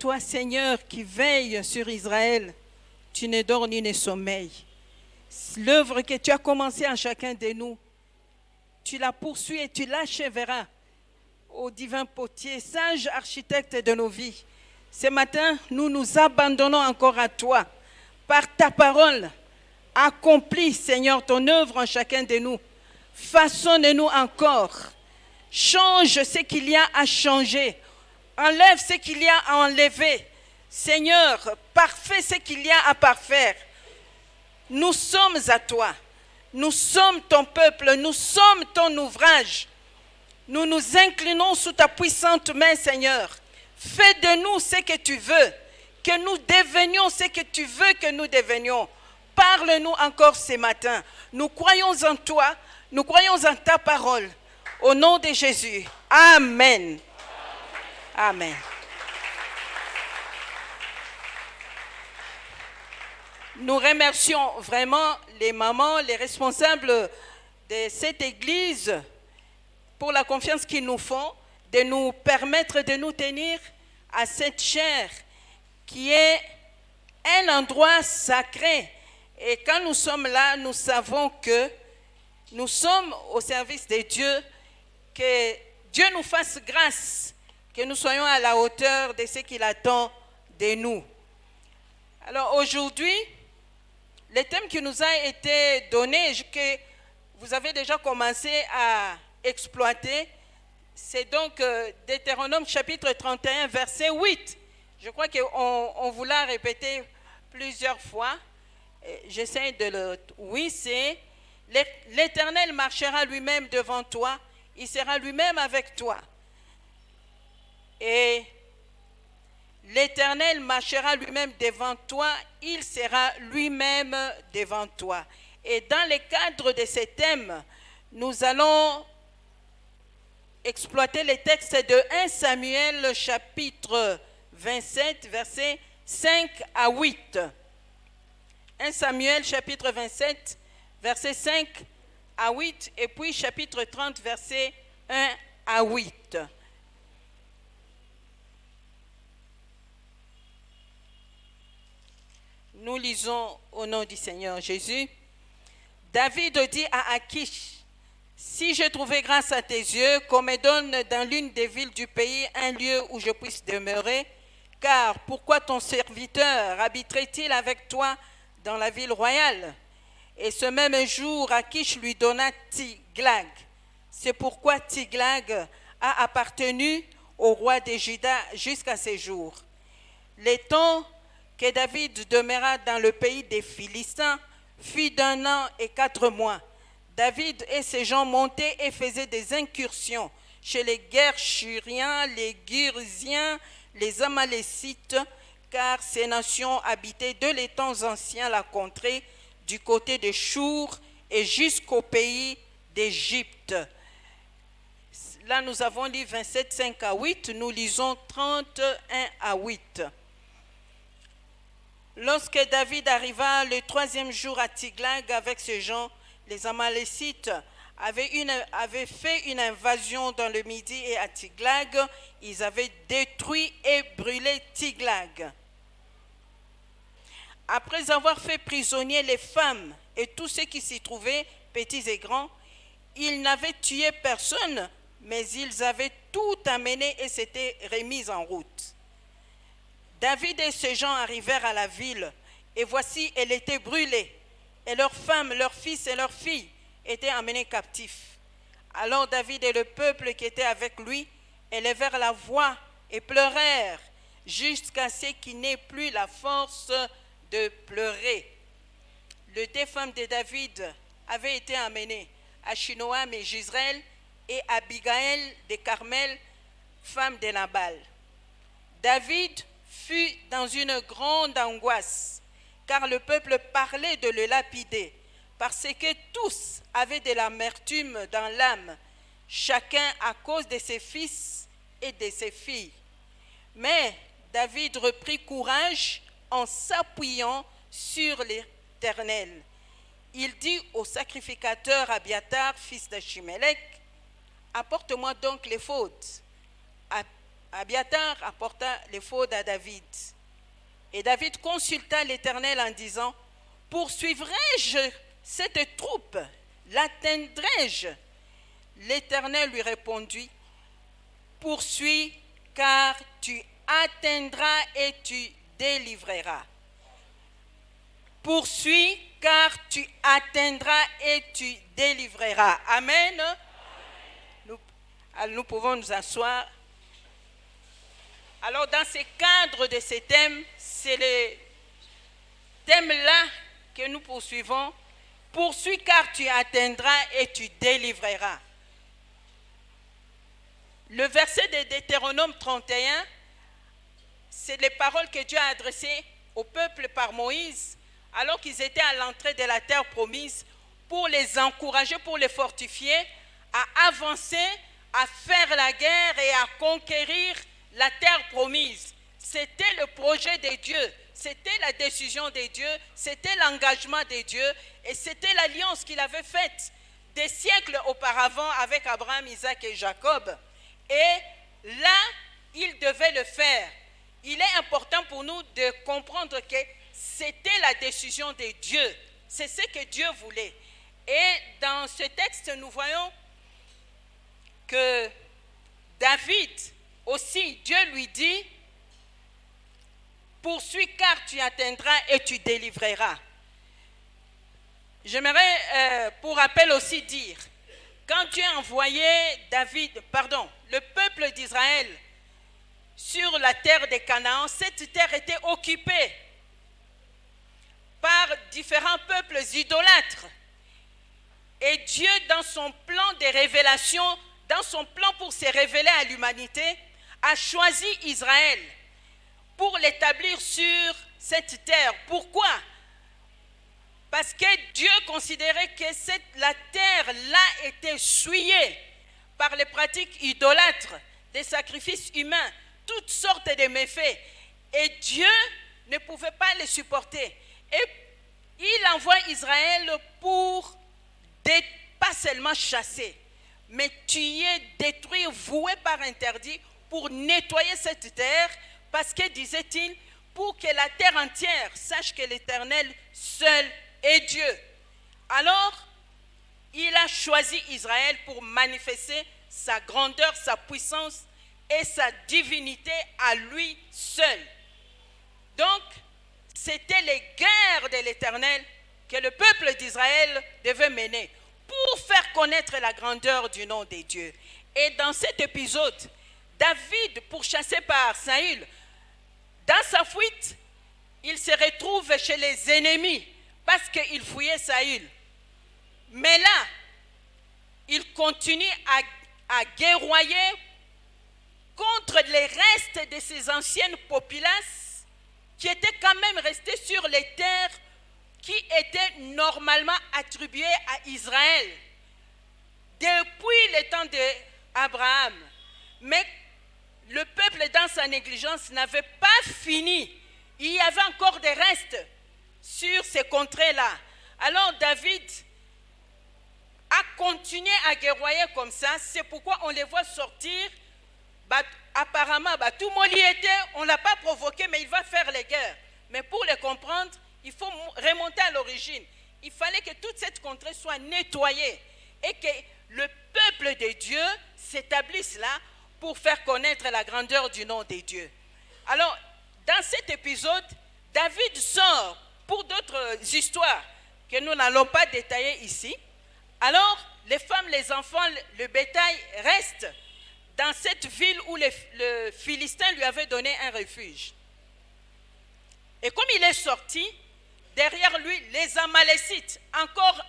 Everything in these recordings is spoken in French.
toi, Seigneur, qui veille sur Israël, tu ne dors ni ne sommeilles. L'œuvre que tu as commencée en chacun de nous, tu la poursuis et tu l'achèveras. Ô divin potier, sage architecte de nos vies, ce matin, nous nous abandonnons encore à toi. Par ta parole, accomplis, Seigneur, ton œuvre en chacun de nous. Façonne-nous encore. Change ce qu'il y a à changer. Enlève ce qu'il y a à enlever. Seigneur, parfait ce qu'il y a à parfaire. Nous sommes à toi. Nous sommes ton peuple. Nous sommes ton ouvrage. Nous nous inclinons sous ta puissante main, Seigneur. Fais de nous ce que tu veux. Que nous devenions ce que tu veux que nous devenions. Parle-nous encore ce matin. Nous croyons en toi. Nous croyons en ta parole. Au nom de Jésus. Amen. Amen. Nous remercions vraiment les mamans, les responsables de cette église pour la confiance qu'ils nous font, de nous permettre de nous tenir à cette chaire qui est un endroit sacré. Et quand nous sommes là, nous savons que nous sommes au service de Dieu, que Dieu nous fasse grâce, que nous soyons à la hauteur de ce qu'il attend de nous. Alors aujourd'hui, le thème qui nous a été donné, que vous avez déjà commencé à exploiter, c'est donc Deutéronome chapitre 31, verset 8. Je crois qu'on vous l'a répété plusieurs fois. J'essaie de le... Oui, c'est l'Éternel marchera lui-même devant toi, il sera lui-même avec toi. Et l'Éternel marchera lui-même devant toi, il sera lui-même devant toi. Et dans le cadre de ces thèmes, nous allons exploiter les textes de 1 Samuel chapitre 27, versets 5 à 8. 1 Samuel chapitre 27, versets 5 à 8, et puis chapitre 30, versets 1 à 8. Nous lisons au nom du Seigneur Jésus. David dit à Akish, « Si j'ai trouvé grâce à tes yeux, qu'on me donne dans l'une des villes du pays un lieu où je puisse demeurer, car pourquoi ton serviteur habiterait-il avec toi dans la ville royale ?» Et ce même jour, Akish lui donna Tiglag. C'est pourquoi Tiglag a appartenu au roi de Juda jusqu'à ces jours. Les temps que David demeura dans le pays des Philistins fut d'1 an et 4 mois. David et ses gens montaient et faisaient des incursions chez les Guershuriens, les Girziens, les Amalécites, car ces nations habitaient de les temps anciens la contrée du côté de Chour et jusqu'au pays d'Égypte. Là, nous avons lu 27, 5 à 8, nous lisons 31 à 8. Lorsque David arriva le 3e jour à Tiglag avec ses gens, les Amalécites avaient fait une invasion dans le Midi et à Tiglag, ils avaient détruit et brûlé Tiglag. Après avoir fait prisonnier les femmes et tous ceux qui s'y trouvaient, petits et grands, ils n'avaient tué personne, mais ils avaient tout amené et s'étaient remis en route. David et ses gens arrivèrent à la ville, et voici, elle était brûlée, et leurs femmes, leurs fils et leurs filles étaient amenés captifs. Alors David et le peuple qui était avec lui élevèrent la voix et pleurèrent, jusqu'à ce qu'il n'ait plus la force de pleurer. Les 2 femmes de David avaient été amenées, Achinoam et Jezreel, et Abigaël de Carmel, femme de Nabal. David fut dans une grande angoisse, car le peuple parlait de le lapider, parce que tous avaient de l'amertume dans l'âme, chacun à cause de ses fils et de ses filles. Mais David reprit courage en s'appuyant sur l'Éternel. Il dit au sacrificateur Abiatar, fils d'Achimélec, « Apporte-moi donc l'éphod. » Abiatar apporta l'éphod à David. Et David consulta l'Éternel en disant, poursuivrai-je cette troupe? L'atteindrai-je? L'Éternel lui répondit, poursuis, car tu atteindras et tu délivreras. Poursuis, car tu atteindras et tu délivreras. Amen. Nous pouvons nous asseoir. Alors, dans ce cadre de ces thèmes, c'est le thème-là que nous poursuivons. Poursuis, car tu atteindras et tu délivreras. Le verset de Deutéronome 31, c'est les paroles que Dieu a adressées au peuple par Moïse, alors qu'ils étaient à l'entrée de la terre promise, pour les encourager, pour les fortifier, à avancer, à faire la guerre et à conquérir la terre promise. C'était le projet de Dieu, c'était la décision de Dieu, c'était l'engagement de Dieu, et c'était l'alliance qu'il avait faite des siècles auparavant avec Abraham, Isaac et Jacob. Et là, il devait le faire. Il est important pour nous de comprendre que c'était la décision de Dieu. C'est ce que Dieu voulait. Et dans ce texte, nous voyons que David aussi, Dieu lui dit, poursuis car tu atteindras et tu délivreras. J'aimerais pour rappel aussi dire, quand Dieu a envoyé le peuple d'Israël sur la terre de Canaan, cette terre était occupée par différents peuples idolâtres. Et Dieu, dans son plan de révélation, dans son plan pour se révéler à l'humanité, a choisi Israël pour l'établir sur cette terre. Pourquoi? Parce que Dieu considérait que la terre-là était souillée par les pratiques idolâtres, des sacrifices humains, toutes sortes de méfaits. Et Dieu ne pouvait pas les supporter. Et il envoie Israël pour pas seulement chasser, mais tuer, détruire, vouer par interdit, pour nettoyer cette terre, parce que, disait-il, pour que la terre entière sache que l'Éternel seul est Dieu. Alors, il a choisi Israël pour manifester sa grandeur, sa puissance et sa divinité à lui seul. Donc, c'était les guerres de l'Éternel que le peuple d'Israël devait mener pour faire connaître la grandeur du nom de Dieu. Et dans cet épisode, David, pourchassé par Saül, dans sa fuite, il se retrouve chez les ennemis parce qu'il fouillait Saül. Mais là, il continue à guerroyer contre les restes de ces anciennes populaces qui étaient quand même restées sur les terres qui étaient normalement attribuées à Israël depuis le temps d'Abraham. Mais le peuple, dans sa négligence, n'avait pas fini. Il y avait encore des restes sur ces contrées-là. Alors David a continué à guerroyer comme ça. C'est pourquoi on les voit sortir. Apparemment, tout le monde y était. On ne l'a pas provoqué, mais il va faire les guerres. Mais pour les comprendre, il faut remonter à l'origine. Il fallait que toute cette contrée soit nettoyée et que le peuple de Dieu s'établisse là pour faire connaître la grandeur du nom de Dieu. Alors, dans cet épisode, David sort pour d'autres histoires que nous n'allons pas détailler ici. Alors, les femmes, les enfants, le bétail restent dans cette ville où le Philistin lui avait donné un refuge. Et comme il est sorti, derrière lui, les Amalécites, encore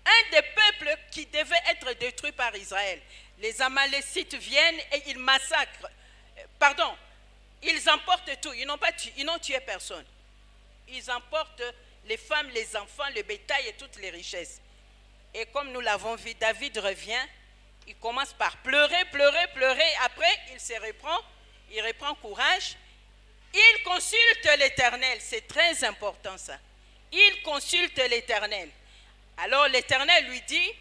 un des peuples qui devait être détruit par Israël. Les Amalécites viennent et ils massacrent. Ils emportent tout. Ils n'ont tué personne. Ils emportent les femmes, les enfants, le bétail et toutes les richesses. Et comme nous l'avons vu, David revient. Il commence par pleurer. Après, il se reprend. Il reprend courage. Il consulte l'Éternel. C'est très important ça. Il consulte l'Éternel. Alors l'Éternel lui dit,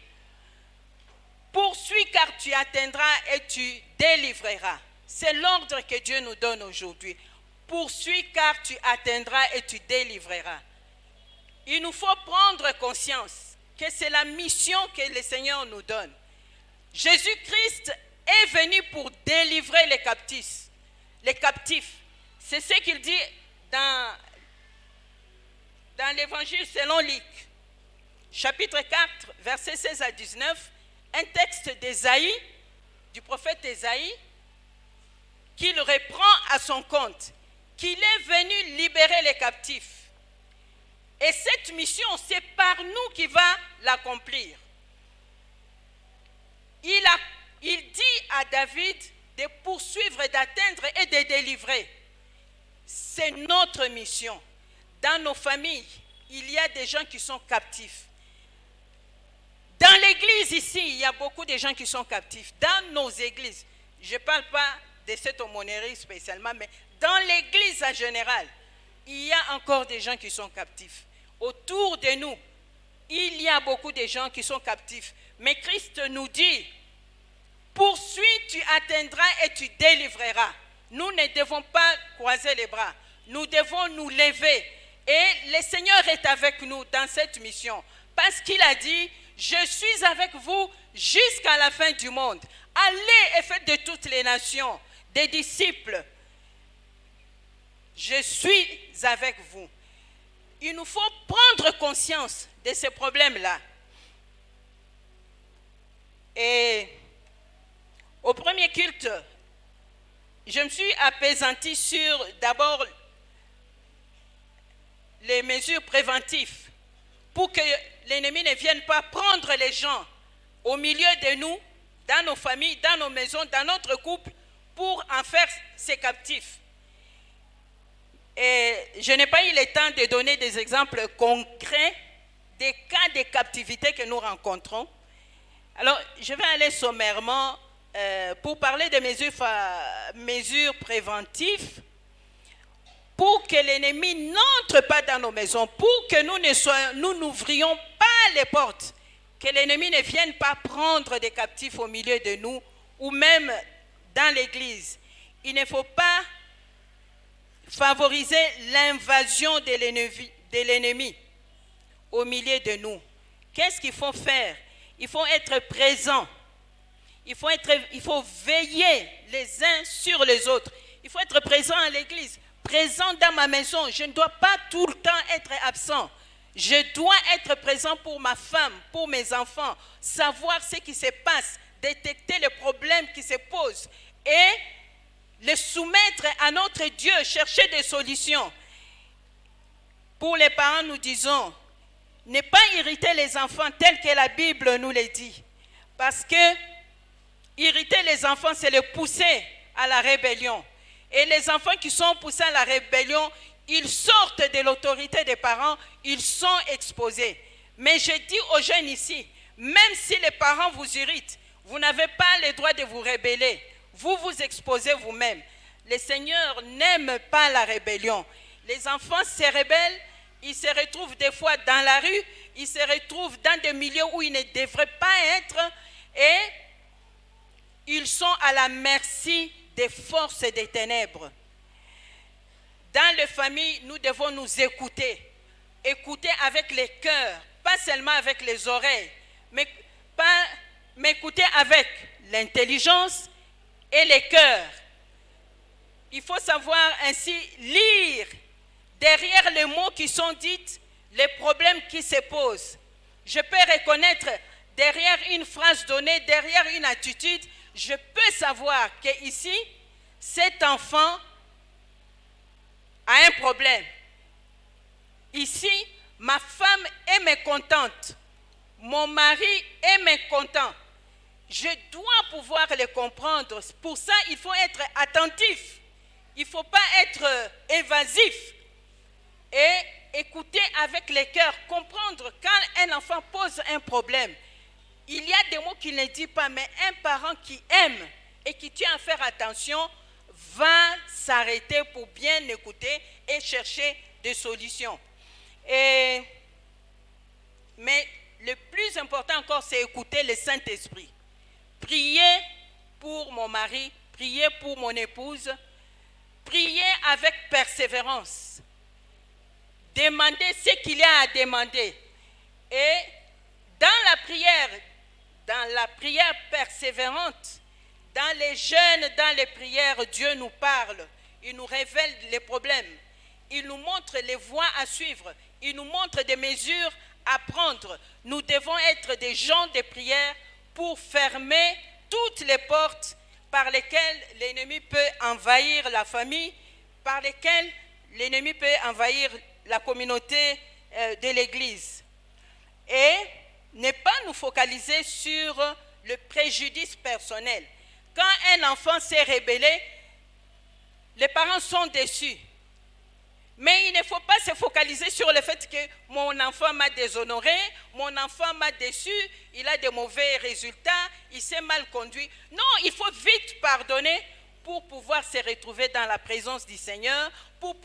poursuis car tu atteindras et tu délivreras. C'est l'ordre que Dieu nous donne aujourd'hui. Poursuis car tu atteindras et tu délivreras. Il nous faut prendre conscience que c'est la mission que le Seigneur nous donne. Jésus-Christ est venu pour délivrer les captifs. Les captifs. C'est ce qu'il dit dans l'évangile selon Luc, chapitre 4, versets 16 à 19, un texte d'Ésaïe, du prophète Ésaïe, qu'il reprend à son compte, qu'il est venu libérer les captifs. Et cette mission, c'est par nous qu'il va l'accomplir. Il dit à David de poursuivre, d'atteindre et de délivrer. C'est notre mission. Dans nos familles, il y a des gens qui sont captifs. Dans l'église ici, il y a beaucoup de gens qui sont captifs. Dans nos églises, je ne parle pas de cette aumônerie spécialement, mais dans l'église en général, il y a encore des gens qui sont captifs. Autour de nous, il y a beaucoup de gens qui sont captifs. Mais Christ nous dit, poursuis, tu atteindras et tu délivreras. Nous ne devons pas croiser les bras. Nous devons nous lever. Et le Seigneur est avec nous dans cette mission. Parce qu'il a dit, je suis avec vous jusqu'à la fin du monde. Allez et faites de toutes les nations des disciples. Je suis avec vous. Il nous faut prendre conscience de ces problèmes-là. Et au premier culte, je me suis apaisantie sur d'abord les mesures préventives pour que l'ennemi ne vienne pas prendre les gens au milieu de nous, dans nos familles, dans nos maisons, dans notre couple, pour en faire ses captifs. Et je n'ai pas eu le temps de donner des exemples concrets des cas de captivité que nous rencontrons. Alors, je vais aller sommairement pour parler de mesures préventives pour que l'ennemi n'entre pas dans nos maisons, pour que nous n'ouvrions pas les portes, que l'ennemi ne vienne pas prendre des captifs au milieu de nous ou même dans l'église. Il ne faut pas favoriser l'invasion de l'ennemi au milieu de nous. Qu'est-ce qu'il faut faire? Il faut être présent. Il faut veiller les uns sur les autres. Il faut être présent à l'église, présent dans ma maison. Je ne dois pas tout le temps être absent. Je dois être présent pour ma femme, pour mes enfants, savoir ce qui se passe, détecter les problèmes qui se posent et les soumettre à notre Dieu, chercher des solutions. Pour les parents, nous disons, ne pas irriter les enfants tel que la Bible nous le dit. Parce que irriter les enfants, c'est les pousser à la rébellion. Et les enfants qui sont poussés à la rébellion, ils sortent de l'autorité des parents, ils sont exposés. Mais je dis aux jeunes ici, même si les parents vous irritent, vous n'avez pas le droit de vous rebeller. Vous vous exposez vous-même. Le Seigneur n'aime pas la rébellion. Les enfants se rebellent, ils se retrouvent des fois dans la rue, ils se retrouvent dans des milieux où ils ne devraient pas être et ils sont à la merci des forces des ténèbres. Dans les familles, nous devons nous écouter. Écouter avec les cœurs, pas seulement avec les oreilles, mais écouter avec l'intelligence et les cœurs. Il faut savoir ainsi lire derrière les mots qui sont dits, les problèmes qui se posent. Je peux reconnaître derrière une phrase donnée, derrière une attitude, je peux savoir qu'ici, cet enfant a un problème. Ici, ma femme est mécontente. Mon mari est mécontent. Je dois pouvoir les comprendre. Pour ça, il faut être attentif. Il ne faut pas être évasif. Et écouter avec les cœurs, comprendre quand un enfant pose un problème. Il y a des mots qu'il ne dit pas, mais un parent qui aime et qui tient à faire attention va s'arrêter pour bien écouter et chercher des solutions. Mais le plus important encore, c'est écouter le Saint-Esprit. Prier pour mon mari, prier pour mon épouse, prier avec persévérance. Demander ce qu'il y a à demander. Et dans la prière persévérante, dans les jeûnes, dans les prières, Dieu nous parle. Il nous révèle les problèmes. Il nous montre les voies à suivre. Il nous montre des mesures à prendre. Nous devons être des gens de prière pour fermer toutes les portes par lesquelles l'ennemi peut envahir la famille, par lesquelles l'ennemi peut envahir la communauté de l'Église. Et ne pas nous focaliser sur le préjudice personnel. Quand un enfant s'est rébellé, les parents sont déçus. Mais il ne faut pas se focaliser sur le fait que mon enfant m'a déshonoré, mon enfant m'a déçu, il a de mauvais résultats, il s'est mal conduit. Non, il faut vite pardonner pour pouvoir se retrouver dans la présence du Seigneur, pour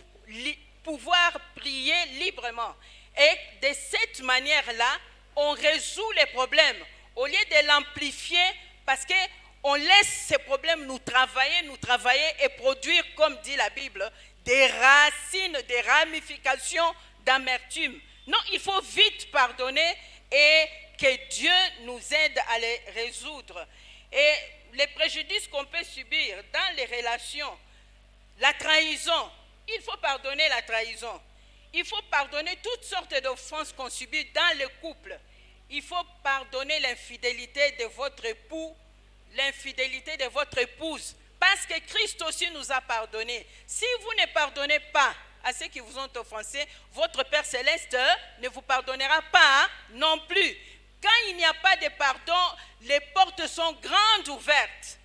pouvoir prier librement. Et de cette manière-là, on résout les problèmes. Au lieu de l'amplifier, parce qu'on laisse ces problèmes nous travailler et produire, comme dit la Bible, des racines, des ramifications d'amertume. Non, il faut vite pardonner et que Dieu nous aide à les résoudre. Et les préjudices qu'on peut subir dans les relations, la trahison, il faut pardonner la trahison. Il faut pardonner toutes sortes d'offenses qu'on subit dans le couple. Il faut pardonner l'infidélité de votre époux, l'infidélité de votre épouse. Parce que Christ aussi nous a pardonné. Si vous ne pardonnez pas à ceux qui vous ont offensé, votre Père Céleste ne vous pardonnera pas non plus. Quand il n'y a pas de pardon, les portes sont grandes ouvertes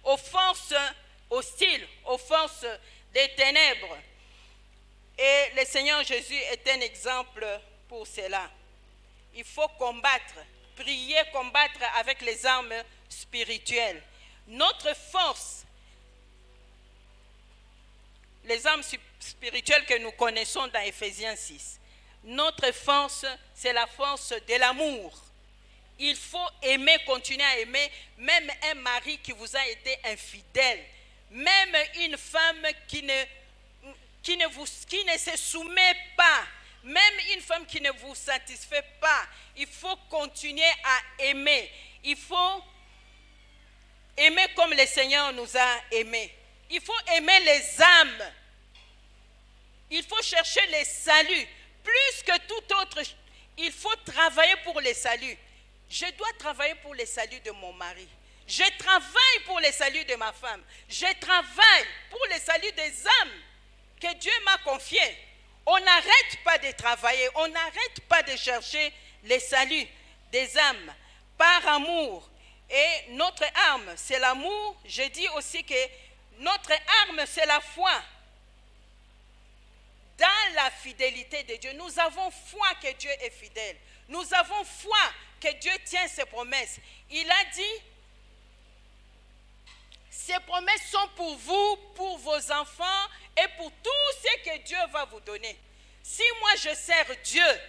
aux forces hostiles, aux forces des ténèbres. Et le Seigneur Jésus est un exemple pour cela. Il faut combattre, prier, combattre avec les armes spirituelles. Notre force, les armes spirituelles que nous connaissons dans Éphésiens 6, notre force, c'est la force de l'amour. Il faut aimer, continuer à aimer, même un mari qui vous a été infidèle, même une femme qui ne se soumet pas, même une femme qui ne vous satisfait pas. Il faut continuer à aimer. Il faut aimer comme le Seigneur nous a aimés. Il faut aimer les âmes. Il faut chercher les saluts. Plus que tout autre, il faut travailler pour les saluts. Je dois travailler pour les saluts de mon mari. Je travaille pour les saluts de ma femme. Je travaille pour les saluts des âmes que Dieu m'a confiées. On n'arrête pas de travailler. On n'arrête pas de chercher les saluts des âmes par amour. Et notre arme, c'est l'amour. Je dis aussi que notre arme, c'est la foi. Dans la fidélité de Dieu, nous avons foi que Dieu est fidèle. Nous avons foi que Dieu tient ses promesses. Il a dit, ces promesses sont pour vous, pour vos enfants et pour tout ce que Dieu va vous donner. Si moi je sers Dieu,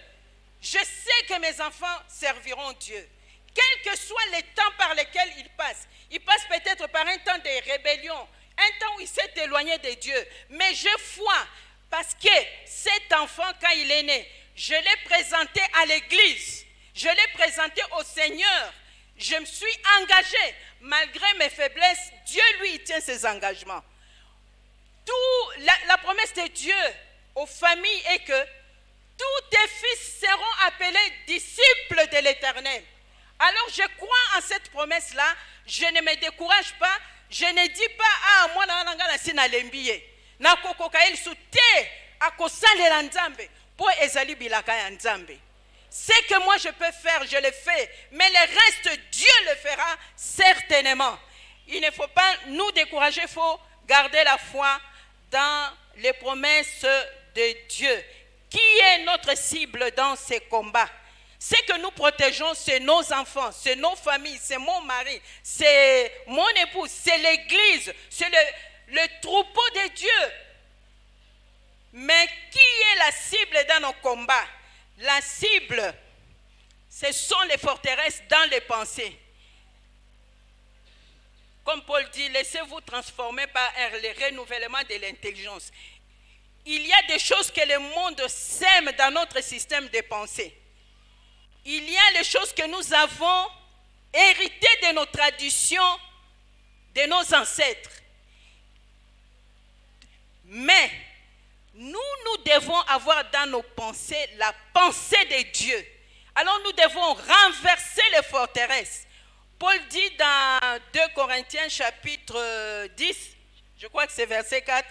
je sais que mes enfants serviront Dieu. Quel que soit les temps par lesquels ils passent peut-être par un temps de rébellion, un temps où il s'est éloigné de Dieu. Mais j'ai foi parce que cet enfant, quand il est né, je l'ai présenté à l'église, je l'ai présenté au Seigneur. Je me suis engagé, malgré mes faiblesses, Dieu lui il tient ses engagements. La promesse de Dieu aux familles est que tous tes fils seront appelés disciples de l'Éternel. Alors je crois en cette promesse-là, je ne me décourage pas, je ne dis pas, ah, moi, na lembiye. Na kokoka il soute a kosalela nzambe po ezali bilaka ya nzambe. Ce que moi je peux faire, je le fais, mais le reste, Dieu le fera certainement. Il ne faut pas nous décourager, il faut garder la foi dans les promesses de Dieu. Qui est notre cible dans ces combats? Ce que nous protégeons, c'est nos enfants, c'est nos familles, c'est mon mari, c'est mon épouse, c'est l'église, c'est le troupeau de Dieu. Mais qui est la cible dans nos combats? La cible, ce sont les forteresses dans les pensées. comme Paul dit, laissez-vous transformer par le renouvellement de l'intelligence. Il y a des choses que le monde sème dans notre système de pensée. Il y a les choses que nous avons héritées de nos traditions, de nos ancêtres. Mais nous devons avoir dans nos pensées la pensée de Dieu. Alors nous devons renverser les forteresses. Paul dit dans 2 Corinthiens chapitre 10, je crois que c'est verset 4,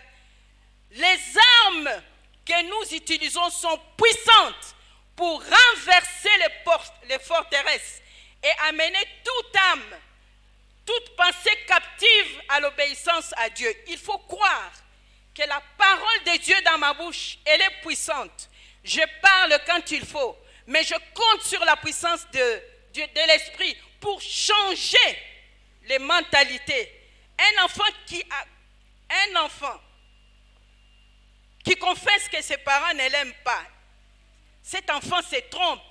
les armes que nous utilisons sont puissantes pour renverser les forteresses et amener toute âme, toute pensée captive à l'obéissance à Dieu. Il faut croire que la parole de Dieu dans ma bouche, elle est puissante. Je parle quand il faut, mais je compte sur la puissance de l'Esprit pour changer les mentalités. Un enfant qui confesse que ses parents ne l'aiment pas, cet enfant se trompe.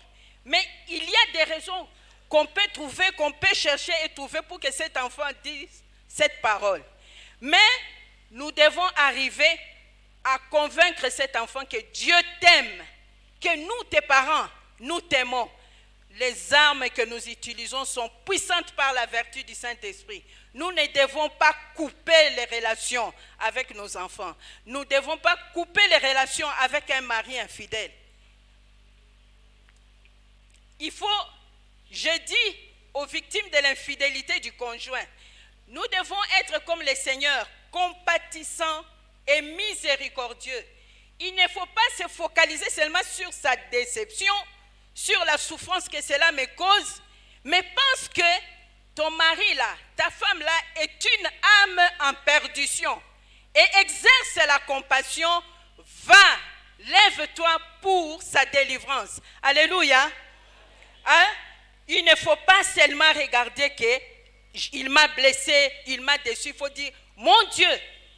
Mais il y a des raisons qu'on peut trouver, qu'on peut chercher et trouver pour que cet enfant dise cette parole. Mais nous devons arriver à convaincre cet enfant que Dieu t'aime, que nous, tes parents, nous t'aimons. Les armes que nous utilisons sont puissantes par la vertu du Saint-Esprit. Nous ne devons pas couper les relations avec nos enfants. Nous ne devons pas couper les relations avec un mari infidèle. Je dis aux victimes de l'infidélité du conjoint, nous devons être comme le Seigneur, compatissants et miséricordieux. Il ne faut pas se focaliser seulement sur sa déception, sur la souffrance que cela me cause, mais pense que ton mari là, ta femme là est une âme en perdition et exerce la compassion, va, lève-toi pour sa délivrance. Alléluia. Hein? Il ne faut pas seulement regarder qu'il m'a blessé, il m'a déçu. Il faut dire, mon Dieu,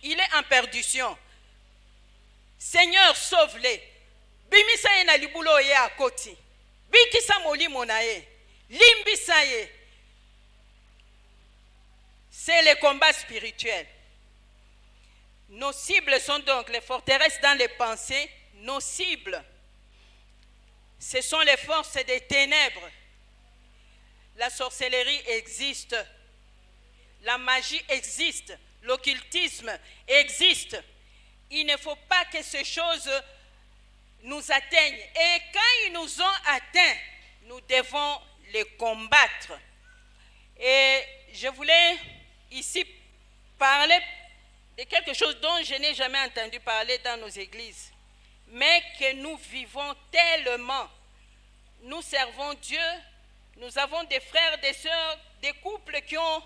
il est en perdition. Seigneur, sauve-le. Bimisa ye na libulo ye akoti. Bikisa molimo na ye. Limbisa ye. C'est le combat spirituel. Nos cibles sont donc les forteresses dans les pensées. Nos cibles, ce sont les forces des ténèbres. La sorcellerie existe. La magie existe. L'occultisme existe. Il ne faut pas que ces choses nous atteignent. Et quand ils nous ont atteints, nous devons les combattre. Et je voulais ici parler de quelque chose dont je n'ai jamais entendu parler dans nos églises, mais que nous vivons tellement. Nous servons Dieu, nous avons des frères, des sœurs, des couples qui ont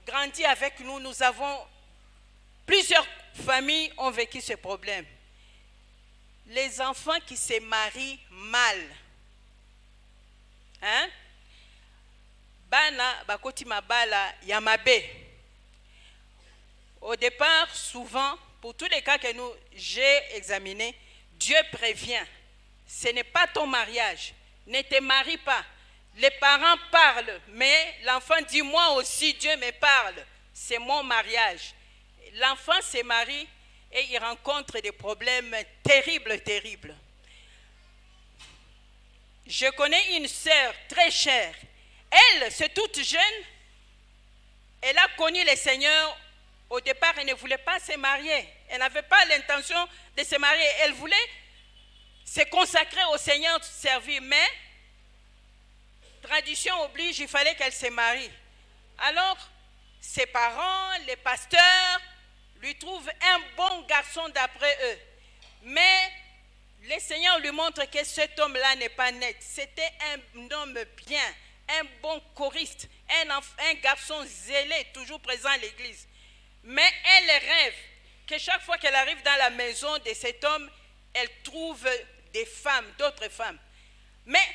grandi avec nous. Nous avons, plusieurs familles ont vécu ce problème. Les enfants qui se marient mal. Hein? Bana bakoti mabala yamabe. Au départ, souvent, pour tous les cas que j'ai examinés, Dieu prévient. Ce n'est pas ton mariage. Ne te marie pas. Les parents parlent, mais l'enfant dit, moi aussi, Dieu me parle. C'est mon mariage. L'enfant se marie et il rencontre des problèmes terribles, terribles. Je connais une sœur très chère. Elle, c'est toute jeune. Elle a connu le Seigneur. Au départ, elle ne voulait pas se marier. Elle n'avait pas l'intention de se marier. Elle voulait se consacrer au Seigneur, servir. Mais, tradition oblige, il fallait qu'elle se marie. Alors, ses parents, les pasteurs, lui trouvent un bon garçon d'après eux. Mais, le Seigneur lui montre que cet homme-là n'est pas net. C'était un homme bien, un bon choriste, un garçon zélé, toujours présent à l'église. Mais elle rêve que chaque fois qu'elle arrive dans la maison de cet homme, elle trouve des femmes, d'autres femmes. Mais,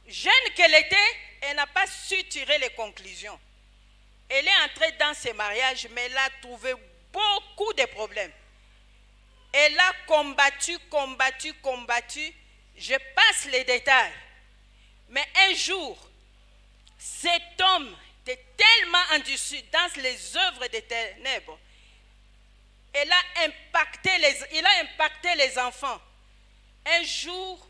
jeune qu'elle était, elle n'a pas su tirer les conclusions. Elle est entrée dans ce mariage, mais elle a trouvé beaucoup de problèmes. Elle a combattu. Je passe les détails. Mais un jour, cet homme était tellement endurci dans les œuvres des ténèbres. Il a impacté les enfants. Un jour,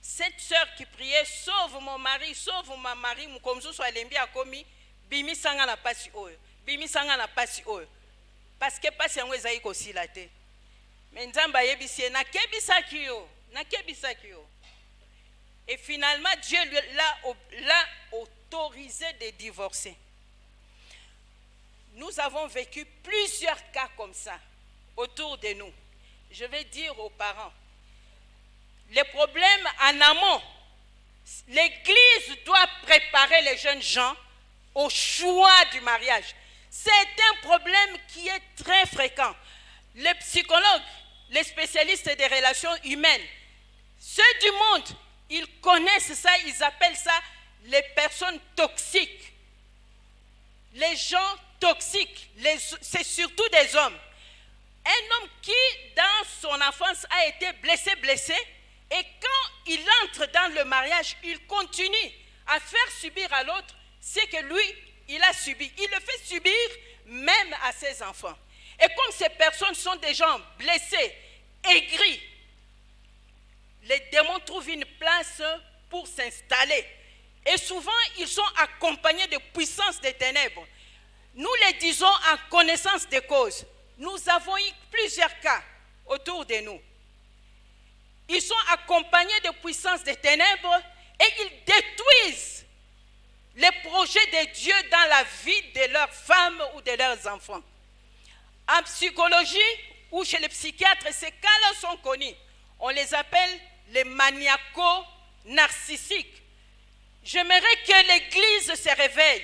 cette sœur qui priait, sauve mon mari, sauve ma mari, mukomzu soit lembi akomi, bimi sanga na pasi oyo, bimi sanga na pasi oyo. Parce que pasi yango ezali kosila te. Mais nzamba yebisi na kebisaki yo. Et finalement, Dieu l'a autorisé de divorcer. Nous avons vécu plusieurs cas comme ça autour de nous. Je vais dire aux parents, les problèmes en amont, l'Église doit préparer les jeunes gens au choix du mariage. C'est un problème qui est très fréquent. Les psychologues, les spécialistes des relations humaines, ceux du monde, ils connaissent ça, ils appellent ça les personnes toxiques. Les gens toxiques, c'est surtout des hommes. Un homme qui, dans son enfance, a été blessé, et quand il entre dans le mariage, il continue à faire subir à l'autre ce que lui, il a subi. Il le fait subir même à ses enfants. Et comme ces personnes sont des gens blessés, aigris, les démons trouvent une place pour s'installer. Et souvent, ils sont accompagnés de puissances des ténèbres. Nous les disons en connaissance des causes. Nous avons eu plusieurs cas autour de nous. Ils sont accompagnés de puissances des ténèbres et ils détruisent les projets de Dieu dans la vie de leurs femmes ou de leurs enfants. En psychologie ou chez les psychiatres, ces cas-là sont connus. On les appelle les maniaco-narcissiques. J'aimerais que l'Église se réveille.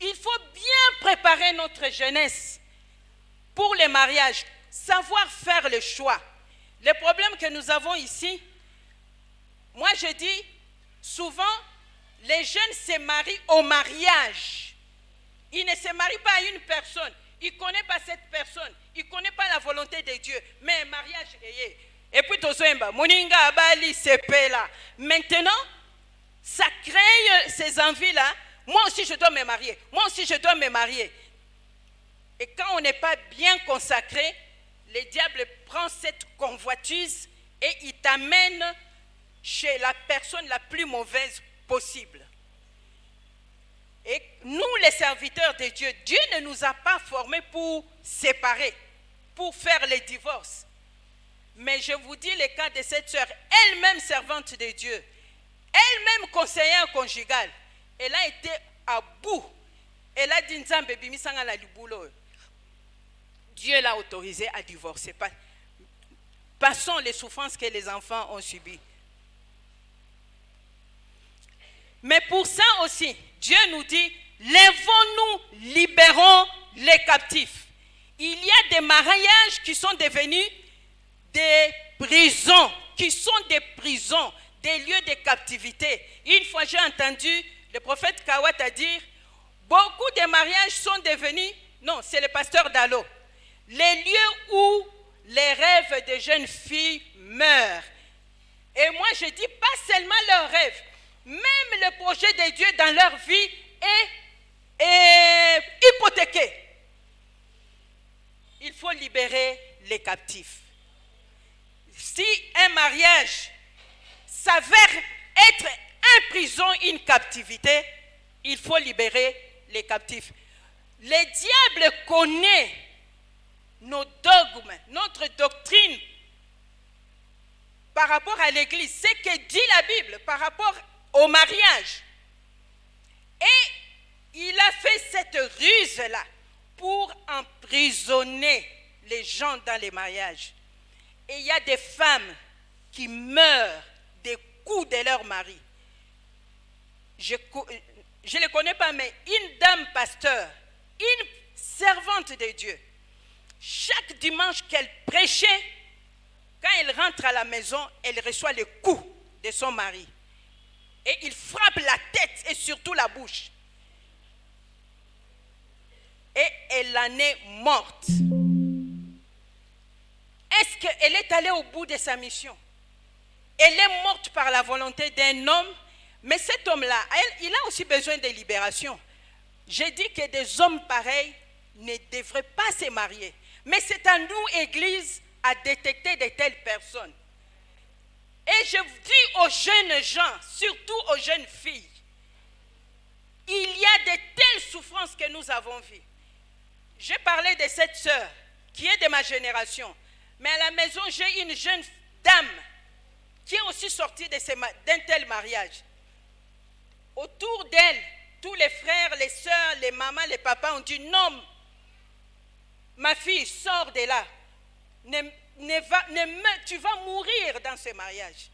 Il faut bien préparer notre jeunesse pour les mariages, savoir faire le choix. Les problèmes que nous avons ici, moi je dis, souvent, les jeunes se marient au mariage. Ils ne se marient pas à une personne. Ils ne connaissent pas cette personne. Ils ne connaissent pas la volonté de Dieu. Mais un mariage est. Et puis, Moninga Abali Sepela. Maintenant, ça crée ces envies-là. Moi aussi, je dois me marier. Moi aussi, je dois me marier. Et quand on n'est pas bien consacré, le diable prend cette convoitise et il t'amène chez la personne la plus mauvaise possible. Et nous, les serviteurs de Dieu, Dieu ne nous a pas formés pour séparer, pour faire les divorces. Mais je vous dis le cas de cette sœur, elle-même servante de Dieu, elle-même conseillère conjugale, elle a été à bout. Elle a dit Nzambe bimisanga la libulo. Dieu l'a autorisé à divorcer. Passons les souffrances que les enfants ont subies. Mais pour ça aussi, Dieu nous dit, lèvons-nous, libérons les captifs. Il y a des mariages qui sont devenus des prisons, des lieux de captivité. Une fois, j'ai entendu le prophète Kawata dire, beaucoup de mariages sont devenus, non, c'est le pasteur Dalo, les lieux où les rêves des jeunes filles meurent. Et moi, je dis pas seulement leurs rêves, même le projet de Dieu dans leur vie est hypothéqué. Il faut libérer les captifs. Si un mariage s'avère être une prison, une captivité, il faut libérer les captifs. Le diable connaît nos dogmes, notre doctrine par rapport à l'Église, ce que dit la Bible par rapport au mariage. Et il a fait cette ruse-là pour emprisonner les gens dans les mariages. Et il y a des femmes qui meurent des coups de leur mari. Je ne les connais pas, mais une dame pasteur, une servante de Dieu, chaque dimanche qu'elle prêchait, quand elle rentre à la maison, elle reçoit les coups de son mari. Et il frappe la tête et surtout la bouche. Et elle en est morte. Est-ce qu'elle est allée au bout de sa mission? Elle est morte par la volonté d'un homme, mais cet homme-là, il a aussi besoin de libération. Je dis que des hommes pareils ne devraient pas se marier. Mais c'est à nous, Église, à détecter de telles personnes. Et je dis aux jeunes gens, surtout aux jeunes filles, il y a de telles souffrances que nous avons vues. J'ai parlé de cette sœur qui est de ma génération. Mais à la maison, j'ai une jeune dame qui est aussi sortie d'un tel mariage. Autour d'elle, tous les frères, les sœurs, les mamans, les papas ont dit non, ma fille, sors de là. Tu vas mourir dans ce mariage.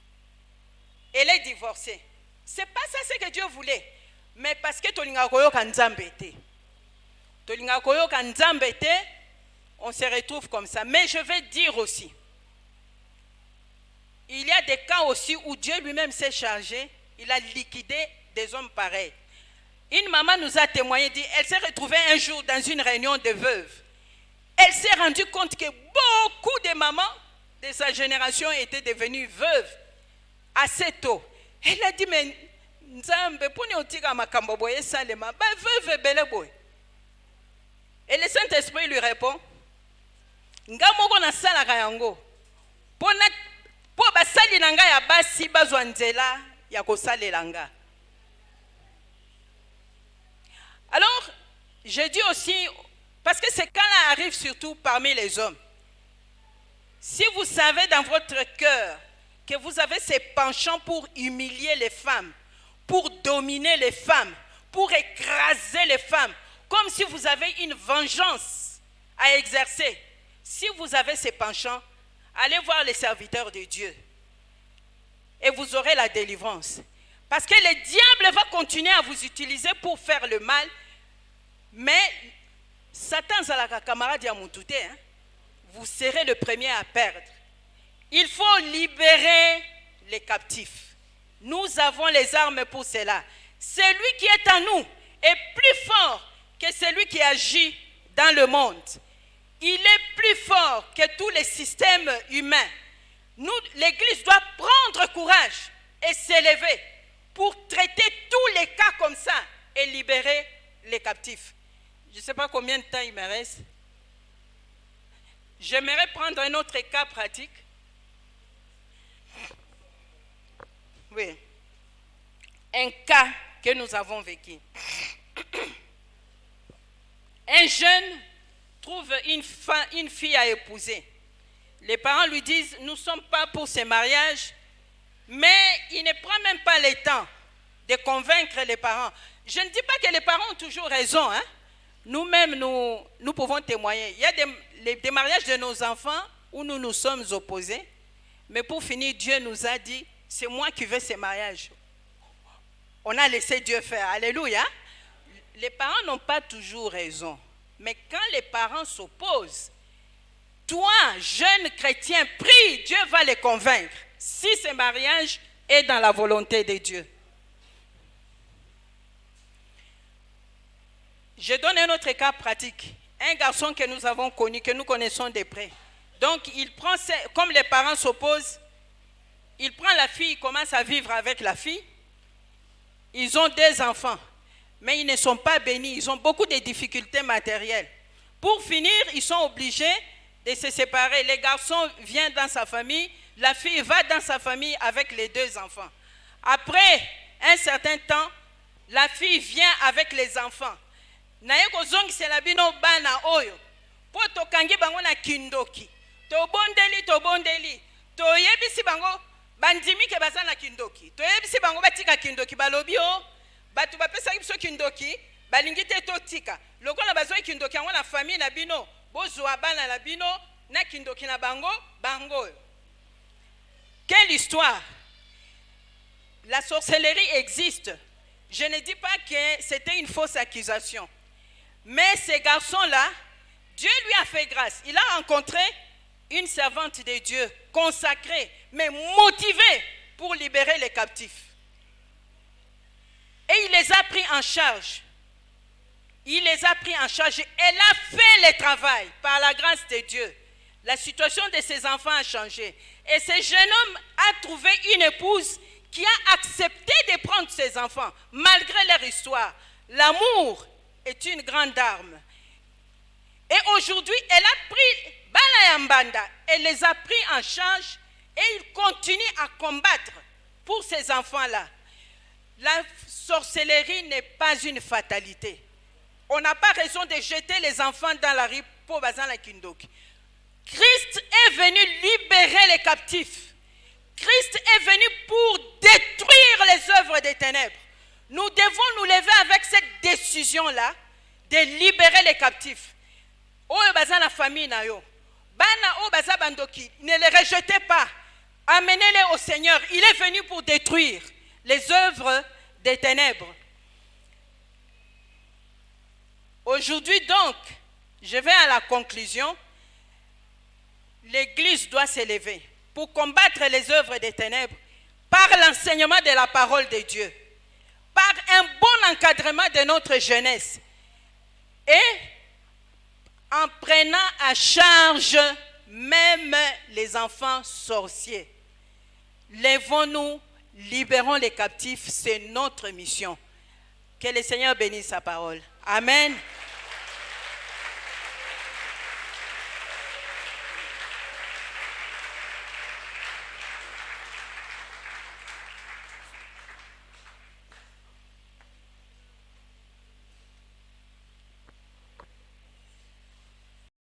Elle est divorcée. Ce n'est pas ça ce que Dieu voulait. Mais parce que on se retrouve comme ça. Mais je vais dire aussi, il y a des cas aussi où Dieu lui-même s'est chargé, il a liquidé des hommes pareils. Une maman nous a témoigné, dit, elle s'est retrouvée un jour dans une réunion de veuves. Elle s'est rendue compte que beaucoup de mamans de sa génération étaient devenues veuves assez tôt. Elle a dit, mais et le Saint-Esprit lui répond, alors, je dis aussi, parce que ces cas-là arrivent surtout parmi les hommes. Si vous savez dans votre cœur que vous avez ces penchants pour humilier les femmes, pour dominer les femmes, pour écraser les femmes, comme si vous avez une vengeance à exercer. Si vous avez ces penchants, allez voir les serviteurs de Dieu et vous aurez la délivrance. Parce que le diable va continuer à vous utiliser pour faire le mal, mais Satan zalaka camarade ya mutute, vous serez le premier à perdre. Il faut libérer les captifs. Nous avons les armes pour cela. Celui qui est en nous est plus fort que celui qui agit dans le monde. Il est plus fort que tous les systèmes humains. Nous, l'Église doit prendre courage et s'élever pour traiter tous les cas comme ça et libérer les captifs. Je ne sais pas combien de temps il me reste. J'aimerais prendre un autre cas pratique. Oui. Un cas que nous avons vécu. Un jeune trouve une fille à épouser. Les parents lui disent, nous ne sommes pas pour ce mariage, mais il ne prend même pas le temps de convaincre les parents. Je ne dis pas que les parents ont toujours raison. Nous-mêmes, nous pouvons témoigner. Il y a des mariages de nos enfants où nous nous sommes opposés, mais pour finir, Dieu nous a dit, c'est moi qui veux ce mariage. On a laissé Dieu faire. Alléluia. Les parents n'ont pas toujours raison. Mais quand les parents s'opposent, toi, jeune chrétien, prie, Dieu va les convaincre. Si ce mariage est dans la volonté de Dieu. Je donne un autre cas pratique. Un garçon que nous avons connu, que nous connaissons de près. Donc, il prend, comme les parents s'opposent, il prend la fille, il commence à vivre avec la fille. Ils ont 2 enfants, mais ils ne sont pas bénis. Ils ont beaucoup de difficultés matérielles. Pour finir, ils sont obligés de se séparer. Les garçons viennent dans sa famille, la fille va dans sa famille avec les 2 enfants. Après un certain temps, la fille vient avec les enfants. Naye kozongisela bino bana oyo po tokangi bango na kindoki tobondeli toyebisi bango bandimi ke baza na kindoki toyebisi bango batika kindoki balobi o batu bapesa biso kindoki balingi te totika lokola bazoi kindoki yango na famille na bino bozwa bana na bino na kindoki na bango bango. Quelle histoire! La sorcellerie existe. Je ne dis pas que c'était une fausse accusation. Mais ces garçons-là, Dieu lui a fait grâce. Il a rencontré une servante de Dieu, consacrée, mais motivée pour libérer les captifs. Et il les a pris en charge. Il les a pris en charge. Elle a fait le travail par la grâce de Dieu. La situation de ses enfants a changé. Et ce jeune homme a trouvé une épouse qui a accepté de prendre ses enfants, malgré leur histoire. L'amour est une grande arme. Et aujourd'hui, elle a pris Bala Yambanda, elle les a pris en charge et il continue à combattre pour ces enfants-là. La sorcellerie n'est pas une fatalité. On n'a pas raison de jeter les enfants dans la rue pour Bazan Kindoki. Christ est venu libérer les captifs. Christ est venu pour détruire les œuvres des ténèbres. Nous devons nous lever avec cette décision-là de libérer les captifs. Oyo baza na famille na yo. Bana o baza bandoki, ne les rejetez pas. Amenez-les au Seigneur. Il est venu pour détruire les œuvres des ténèbres. Aujourd'hui donc, je vais à la conclusion. L'Église doit s'élever pour combattre les œuvres des ténèbres par l'enseignement de la parole de Dieu, par un bon encadrement de notre jeunesse et en prenant à charge même les enfants sorciers. Lèvons-nous, libérons les captifs, c'est notre mission. Que le Seigneur bénisse sa parole. Amen.